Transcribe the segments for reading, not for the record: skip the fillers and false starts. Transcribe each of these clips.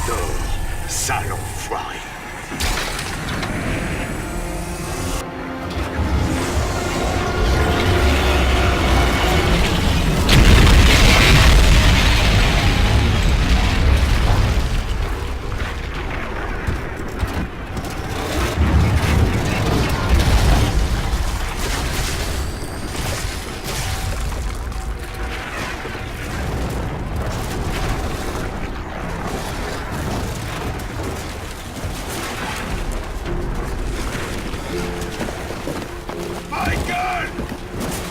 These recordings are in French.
d'or, sale enfoiré.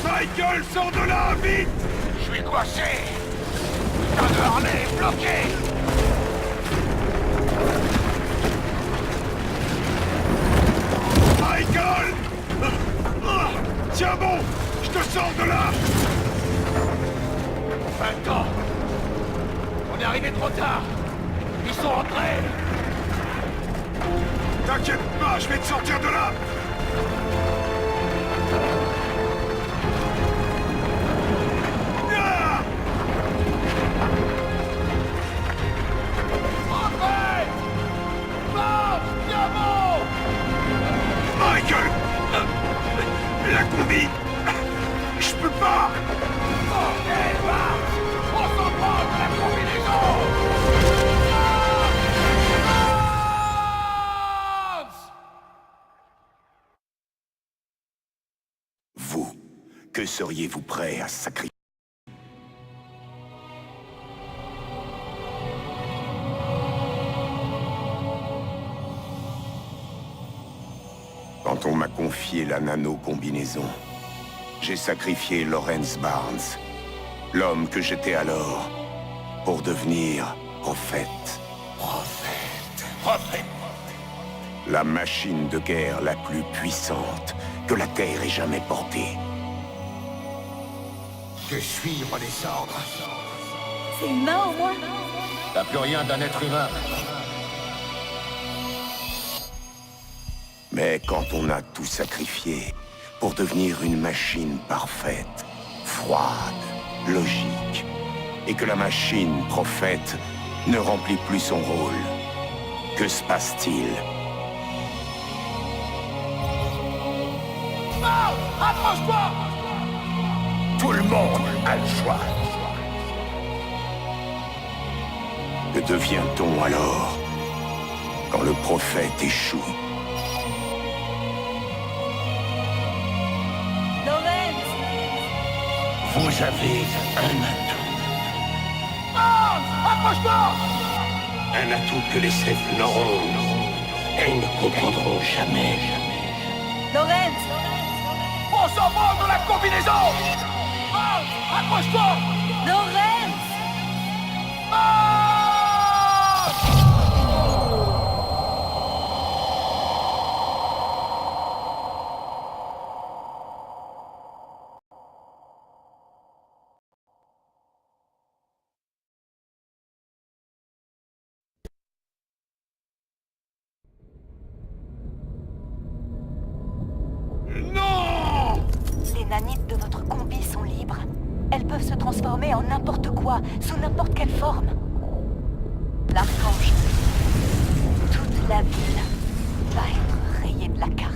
Michael, sors de là, vite! Je suis coincé! Putain de harnais est bloqué! Michael! Tiens bon! Je te sors de là! Pas le temps! On est arrivé trop tard! Ils sont rentrés! T'inquiète pas, je vais te sortir de là! Michael! La combi! Je peux pas! Ok, va! On s'en prend de la combinaison! Vous, que seriez-vous prêt à sacrifier? Quand on m'a confié la nano-combinaison, j'ai sacrifié Lawrence Barnes, l'homme que j'étais alors, pour devenir prophète. Prophète! La machine de guerre la plus puissante que la Terre ait jamais portée. Que suivre les ordres. C'est humain au moins? T'as plus rien d'un être humain. Mais quand on a tout sacrifié pour devenir une machine parfaite, froide, logique, et que la machine prophète ne remplit plus son rôle, que se passe-t-il? Non! Approche-toi! Tout le monde a le choix. Que devient-on alors quand le prophète échoue? Vous avez un atout. Non! Approche-toi! Un atout que les Sith n'auront et ne comprendront jamais. Lawrence! On s'en va de la combinaison! Non! Approche-toi! Lawrence! Non! Les nanites de votre combi sont libres. Elles peuvent se transformer en n'importe quoi, sous n'importe quelle forme. L'archange. Toute la ville va être rayée de la carte.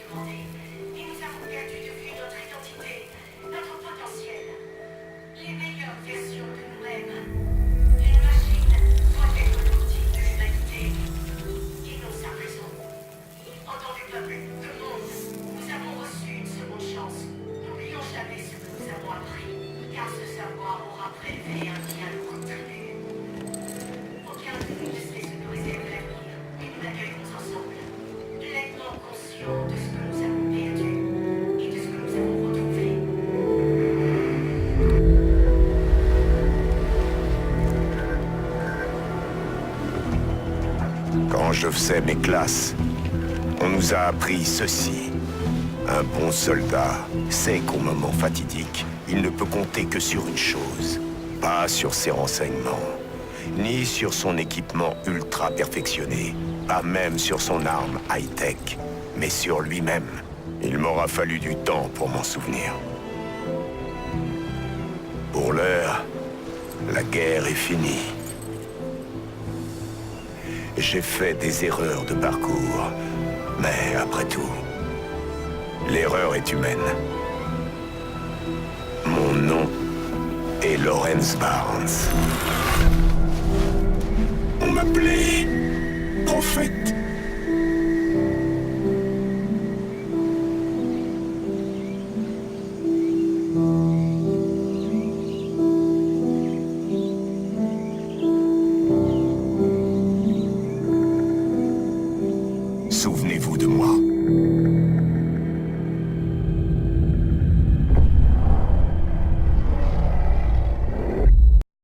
demandé. Et nous avons perdu de vue notre identité, notre potentiel. Les meilleures versions de nous-mêmes. Une machine doit être l'outil de l'humanité. Et non sa prison. En tant que peuple, de monde, nous avons reçu une seconde chance. N'oublions jamais ce que nous avons appris, car ce savoir aura prélevé un bien lourd tribut. Aucun de nous ne sait ce que réserve l'avenir, et nous l'accueillons ensemble, pleinement conscients de ce que nous avons perdu et de ce que nous avons retrouvé. Quand je faisais mes classes, on nous a appris ceci. Un bon soldat sait qu'au moment fatidique, il ne peut compter que sur une chose. Pas sur ses renseignements, ni sur son équipement ultra perfectionné, pas même sur son arme high-tech, mais sur lui-même. Il m'aura fallu du temps pour m'en souvenir. Pour l'heure, la guerre est finie. J'ai fait des erreurs de parcours, mais après tout, l'erreur est humaine. Mon nom est Lawrence Barnes. On m'appelait Prophète. Souvenez-vous de moi.